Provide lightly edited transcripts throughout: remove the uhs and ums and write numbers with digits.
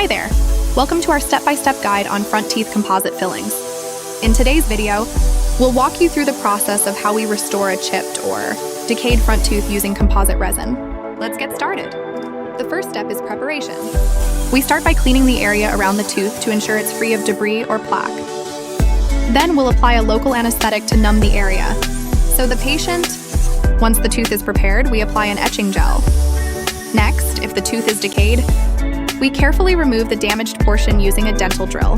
Hi there! Welcome to our step-by-step guide on front teeth composite fillings. In today's video, we'll walk you through the process of how we restore a chipped or decayed front tooth using composite resin. Let's get started. The first step is preparation. We start by cleaning the area around the tooth to ensure it's free of debris or plaque. Then we'll apply a local anesthetic to numb the area. So once the tooth is prepared, we apply an etching gel. Next, if the tooth is decayed, we carefully remove the damaged portion using a dental drill.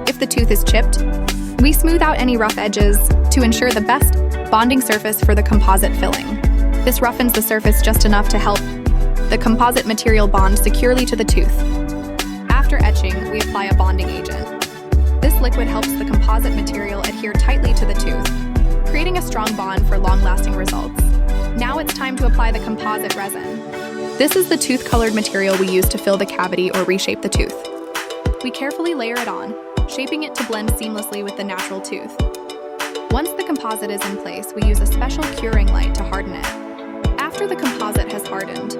If the tooth is chipped, we smooth out any rough edges to ensure the best bonding surface for the composite filling. This roughens the surface just enough to help the composite material bond securely to the tooth. After etching, we apply a bonding agent. This liquid helps the composite material adhere tightly to the tooth, creating a strong bond for long-lasting results. Now it's time to apply the composite resin. This is the tooth-colored material we use to fill the cavity or reshape the tooth. We carefully layer it on, shaping it to blend seamlessly with the natural tooth. Once the composite is in place, we use a special curing light to harden it. After the composite has hardened,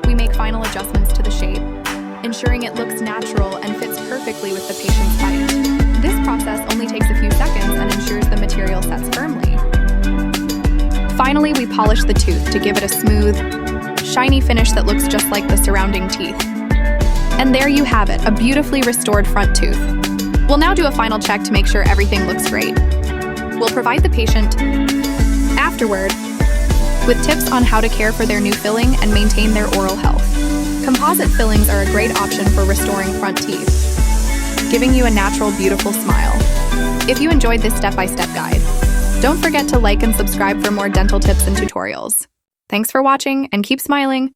we make final adjustments to the shape, ensuring it looks natural and fits perfectly with the patient's bite. This process only takes a few seconds and ensures the material sets firmly. Finally, we polish the tooth to give it a smooth, shiny finish that looks just like the surrounding teeth. And there you have it, a beautifully restored front tooth. We'll now do a final check to make sure everything looks great. We'll provide the patient afterward with tips on how to care for their new filling and maintain their oral health. Composite fillings are a great option for restoring front teeth, giving you a natural, beautiful smile. If you enjoyed this step-by-step guide, don't forget to like and subscribe for more dental tips and tutorials. Thanks for watching and keep smiling.